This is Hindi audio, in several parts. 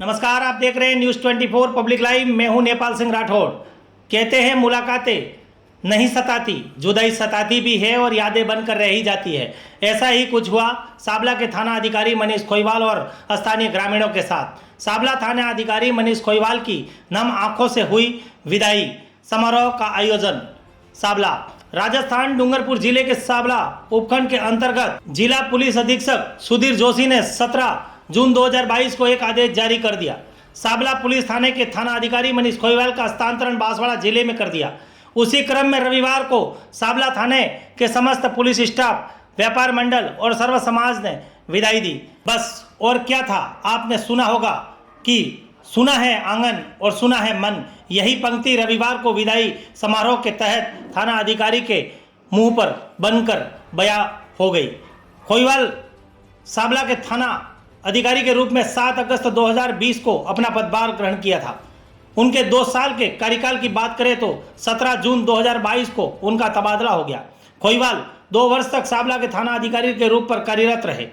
नमस्कार, आप देख रहे हैं न्यूज़ 24 पब्लिक लाइव। मैं हूं नेपाल सिंह राठौड़। कहते हैं मुलाकातें नहीं सताती, जुदाई सताती भी है और यादें बनकर रह ही जाती है। ऐसा ही कुछ हुआ साबला के थाना अधिकारी मनीष खोईवाल और स्थानीय ग्रामीणों के साथ। साबला थाना अधिकारी मनीष खोईवाल की नम आंखों से हुई विदाई समारोह का आयोजन। साबला राजस्थान डूंगरपुर जिले के साबला उपखंड के अंतर्गत जिला पुलिस अधीक्षक सुधीर जोशी ने 17 जून 2022 को एक आदेश जारी कर दिया। साबला पुलिस थाने के थाना अधिकारी मनीष खोईवाल का हस्तांतरण बांसवाड़ा जिले में कर दिया। उसी क्रम में रविवार को साबला थाने के समस्त पुलिस स्टाफ, व्यापार मंडल और सर्व समाज ने विदाई दी। बस और क्या था, आपने सुना होगा कि सुना है आंगन और सुना है मन। यही पंक्ति रविवार को विदाई समारोह के तहत थाना अधिकारी के मुंह पर बनकर बयां हो गई। खोईवाल साबला के थाना अधिकारी के रूप में 7 अगस्त 2020 को अपना पदभार ग्रहण किया था। उनके 2 साल के कार्यकाल की बात करें तो 17 जून 2022 को उनका तबादला हो गया। खोईवाल 2 वर्ष तक साबला के थाना अधिकारी के रूप पर कार्यरत रहे।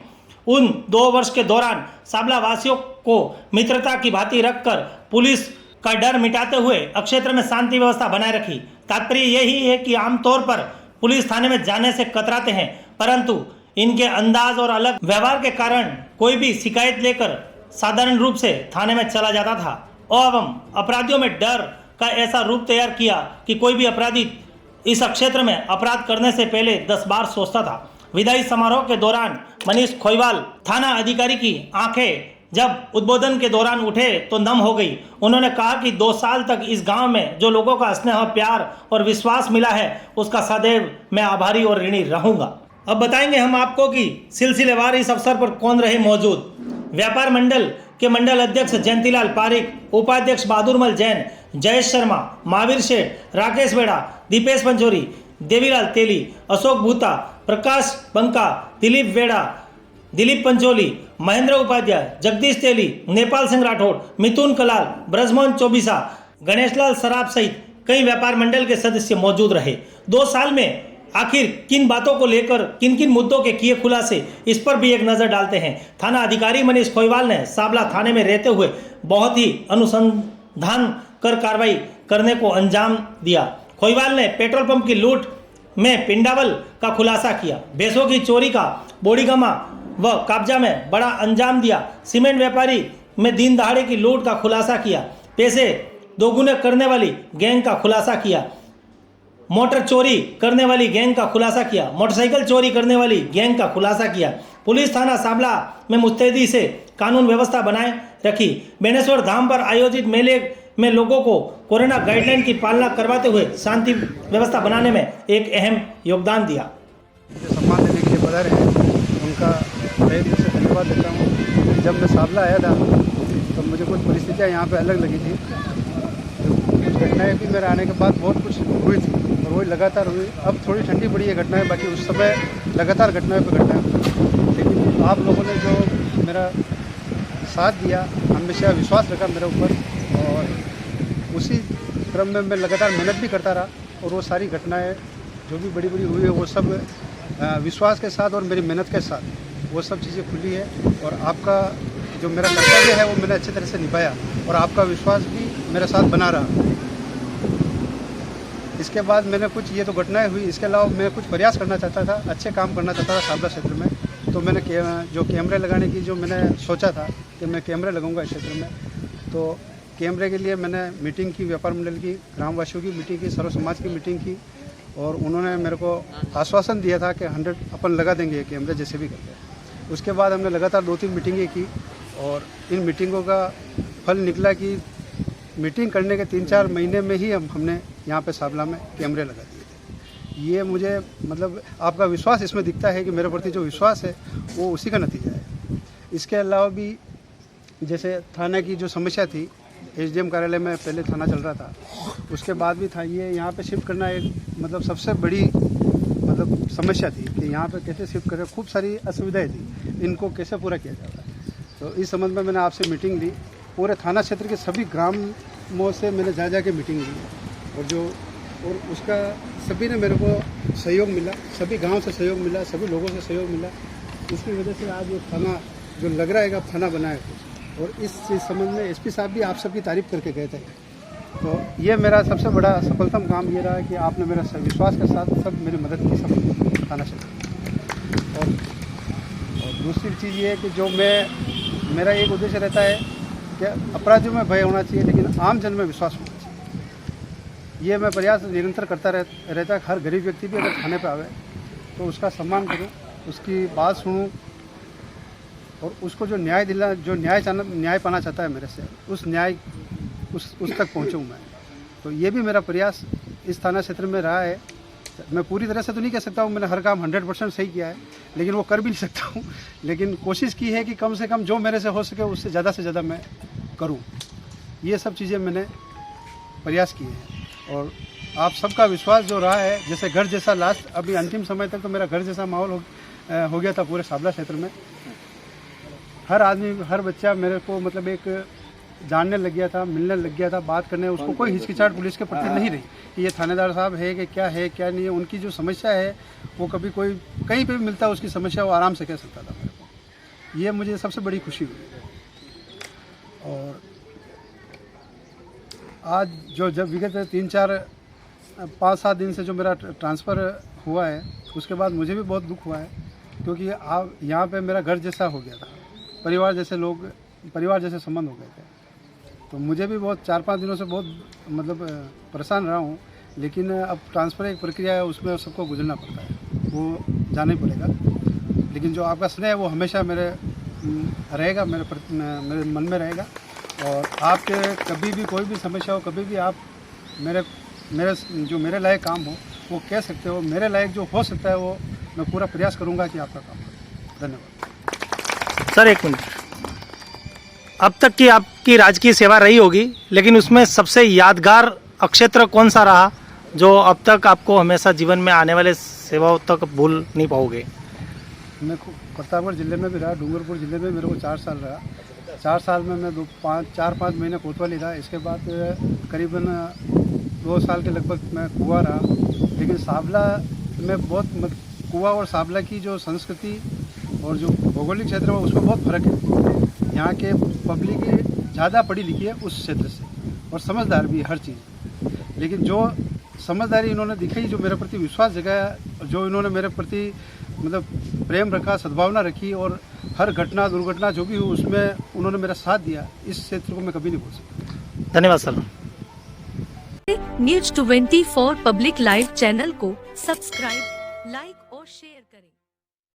उन 2 वर्ष के दौरान साबला वासियों को मित्रता की भांति रखकर पुलिस का डर मिटाते हुए क्षेत्र में शांति व्यवस्था बनाए रखी। तात्पर्य यही है कि आमतौर पर पुलिस थाने में जाने से कतराते हैं, परंतु इनके अंदाज और अलग व्यवहार के कारण कोई भी शिकायत लेकर साधारण रूप से थाने में चला जाता था एवं अपराधियों में डर का ऐसा रूप तैयार किया कि कोई भी अपराधी इस क्षेत्र में अपराध करने से पहले 10 बार सोचता था। विदाई समारोह के दौरान मनीष खोईवाल थाना अधिकारी की आंखें जब उद्बोधन के दौरान उठे तो नम हो गई। उन्होंने कहा कि 2 साल तक इस गांव में जो लोगों का स्नेह, प्यार और विश्वास मिला है, उसका सदैव मैं आभारी और ऋणी रहूंगा। अब बताएंगे हम आपको कि सिलसिलेवार इस अवसर पर कौन रहे मौजूद। व्यापार मंडल के मंडल अध्यक्ष जयंतीलाल पारिक, उपाध्यक्ष बहादुरमल जैन, जयेश शर्मा, महावीर शेठ, राकेश बेड़ा, दीपेश पंचोरी, देवीलाल तेली, अशोक भूता, प्रकाश बंका, दिलीप वेड़ा, दिलीप पंचोली, महेंद्र उपाध्याय, जगदीश तेली, नेपाल सिंह राठौड़, मिथुन कलाल, ब्रजमोहन चौबीसा, गणेशलाल सराफ सहित कई व्यापार मंडल के सदस्य मौजूद रहे। 2 साल में आखिर किन बातों को लेकर किन किन मुद्दों के किए खुलासे, इस पर भी एक नज़र डालते हैं। थाना अधिकारी मनीष खोईवाल ने साबला थाने में रहते हुए बहुत ही अनुसंधान कर कार्रवाई करने को अंजाम दिया। खोईवाल ने पेट्रोल पंप की लूट में पिंडावल का खुलासा किया, भैंसों की चोरी का बोड़ीगमा व काब्जा में बड़ा अंजाम दिया, सीमेंट व्यापारी में दिन दहाड़े की लूट का खुलासा किया, पैसे दोगुने करने वाली गैंग का खुलासा किया, मोटर चोरी करने वाली गैंग का खुलासा किया, मोटरसाइकिल चोरी करने वाली गैंग का खुलासा किया। पुलिस थाना साबला में मुस्तैदी से कानून व्यवस्था बनाए रखी। बेनेश्वर धाम पर आयोजित मेले में लोगों को कोरोना गाइडलाइन की पालना करवाते हुए शांति व्यवस्था बनाने में एक अहम योगदान दिया। जो सम्मान देने के लिए पधारे हैं उनका तहे दिल से धन्यवाद देता हूँ। जब मैं साबला आया था तो मुझे कुछ परिस्थितियाँ यहाँ पे अलग लगी थी। कुछ घटनाएँ भी मेरे आने के बाद बहुत कुछ हुई थी और वही लगातार हुई। अब थोड़ी ठंडी पड़ी है घटनाएँ, बाकी उस समय लगातार घटनाएँ पर घटनाएँ हुई। लेकिन आप लोगों ने जो मेरा साथ दिया, हमेशा विश्वास रखा मेरे ऊपर और उसी क्रम में मैं लगातार मेहनत भी करता रहा और वो सारी घटनाएँ जो भी बड़ी बड़ी हुई है वो सब विश्वास के साथ और मेरी मेहनत के साथ वो सब चीज़ें खुली है। और आपका जो मेरा कर्तव्य है वो मैंने अच्छी तरह से निभाया और आपका विश्वास भी मेरे साथ बना रहा। इसके बाद मैंने कुछ ये तो घटनाएं हुई, इसके अलावा मैं कुछ प्रयास करना चाहता था, अच्छे काम करना चाहता था साबला क्षेत्र में। तो मैंने जो कैमरे लगाने की जो मैंने सोचा था कि मैं कैमरे लगाऊंगा इस क्षेत्र में, तो कैमरे के लिए मैंने मीटिंग की, व्यापार मंडल की, ग्रामवासियों की मीटिंग की, सर्व समाज की मीटिंग की और उन्होंने मेरे को आश्वासन दिया था कि 100 अपन लगा देंगे ये कैमरे जैसे भी करके। उसके बाद हमने लगातार 2-3 मीटिंगें की और इन मीटिंगों का फल निकला कि मीटिंग करने के 3-4 महीने में ही हमने यहाँ पे साबला में कैमरे लगा दिए थे। ये मुझे मतलब आपका विश्वास इसमें दिखता है कि मेरे प्रति जो विश्वास है वो उसी का नतीजा है। इसके अलावा भी जैसे थाने की जो समस्या थी, एसडीएम कार्यालय में पहले थाना चल रहा था, उसके बाद भी था ये यहाँ पे शिफ्ट करना एक मतलब सबसे बड़ी मतलब समस्या थी कि यहाँ पे कैसे शिफ्ट करें। खूब सारी असुविधाएँ थी, इनको कैसे पूरा किया जाता है। तो इस संबंध में मैंने आपसे मीटिंग ली, पूरे थाना क्षेत्र के सभी ग्रामों से मैंने जा के मीटिंग ली और उसका सभी ने मेरे को सहयोग मिला, सभी गांव से सहयोग मिला, सभी लोगों से सहयोग मिला। इसकी वजह से आज वो थाना जो लग रहा है कि अब थाना बना है और इस संबंध में एसपी साहब भी आप सबकी तारीफ करके गए थे। तो ये मेरा सबसे बड़ा सफलतम काम ये रहा कि आपने मेरा विश्वास के साथ सब मेरी मदद की, सब थाना क्षेत्र। और दूसरी चीज़ ये है कि जो मेरा एक उद्देश्य रहता है कि अपराधियों में भय होना चाहिए, लेकिन आम जन में विश्वास होना चाहिए। ये मैं प्रयास निरंतर करता रहता है। हर गरीब व्यक्ति भी अगर थाने पर आवे तो उसका सम्मान करूं, उसकी बात सुनूं और उसको जो न्याय पाना चाहता है मेरे से, उस न्याय उस तक पहुंचूं मैं। तो ये भी मेरा प्रयास इस थाना क्षेत्र में रहा है। मैं पूरी तरह से तो नहीं कह सकता हूँ मैंने हर काम 100% सही किया है, लेकिन वो कर भी नहीं सकता हूँ, लेकिन कोशिश की है कि कम से कम जो मेरे से हो सके उससे ज़्यादा मैं करूँ। ये सब चीज़ें मैंने प्रयास किए हैं और आप सबका विश्वास जो रहा है, जैसे घर जैसा लास्ट अभी अंतिम समय तक तो मेरा घर जैसा माहौल हो गया था पूरे साबला क्षेत्र में। हर आदमी, हर बच्चा मेरे को मतलब एक जानने लग गया था, मिलने लग गया था, बात करने। उसको कोई हिचकिचाहट पुलिस के प्रति नहीं रही कि ये थानेदार साहब है कि क्या नहीं है। उनकी जो समस्या है वो कभी कोई कहीं पे भी मिलता है, उसकी समस्या वो आराम से कह सकता था मेरे को। ये मुझे सबसे बड़ी खुशी हुई। और आज जब विगत 3-4-5-7 दिन से जो मेरा ट्रांसफ़र हुआ है, उसके बाद मुझे भी बहुत दुख हुआ है, क्योंकि यहाँ पे मेरा घर जैसा हो गया था, परिवार जैसे संबंध हो गए थे। तो मुझे भी बहुत 4-5 दिनों से बहुत मतलब परेशान रहा हूँ, लेकिन अब ट्रांसफ़र एक प्रक्रिया है, उसमें सबको गुजरना पड़ता है, वो जाना ही पड़ेगा। लेकिन जो आपका स्नेह है वो हमेशा मेरे मन में रहेगा। और आपके कभी भी कोई भी समस्या हो, कभी भी आप मेरे लायक काम हो वो कह सकते हो। मेरे लायक जो हो सकता है वो मैं पूरा प्रयास करूँगा कि आपका काम करूँ। धन्यवाद। सर एक मिनट, अब तक की आपकी राजकीय सेवा रही होगी, लेकिन उसमें सबसे यादगार अक्षेत्र कौन सा रहा जो अब तक आपको हमेशा जीवन में आने वाले सेवाओं तक भूल नहीं पाओगे? मैं प्रतापगढ़ जिले में भी रहा, डूंगरपुर जिले में मेरे को 4 साल रहा। 4 साल में मैं 4-5 महीने कोतवाली रहा। इसके बाद करीबन 2 साल के लगभग मैं कुआ रहा। लेकिन साबला में बहुत कुआ और साबला की जो संस्कृति और जो भौगोलिक क्षेत्र है उसमें बहुत फ़र्क है। यहाँ के पब्लिक ज़्यादा पढ़ी लिखी है उस क्षेत्र से, और समझदार भी हर चीज़। लेकिन जो समझदारी इन्होंने दिखाई, जो मेरे प्रति विश्वास जगाया, जो इन्होंने मेरे प्रति मतलब प्रेम रखा, सद्भावना रखी, और हर घटना दुर्घटना जो भी हुई उसमें उन्होंने मेरा साथ दिया, इस क्षेत्र को मैं कभी नहीं भूल सकता। धन्यवाद sir. News 24 public live channel को सब्सक्राइब, लाइक और शेयर करें।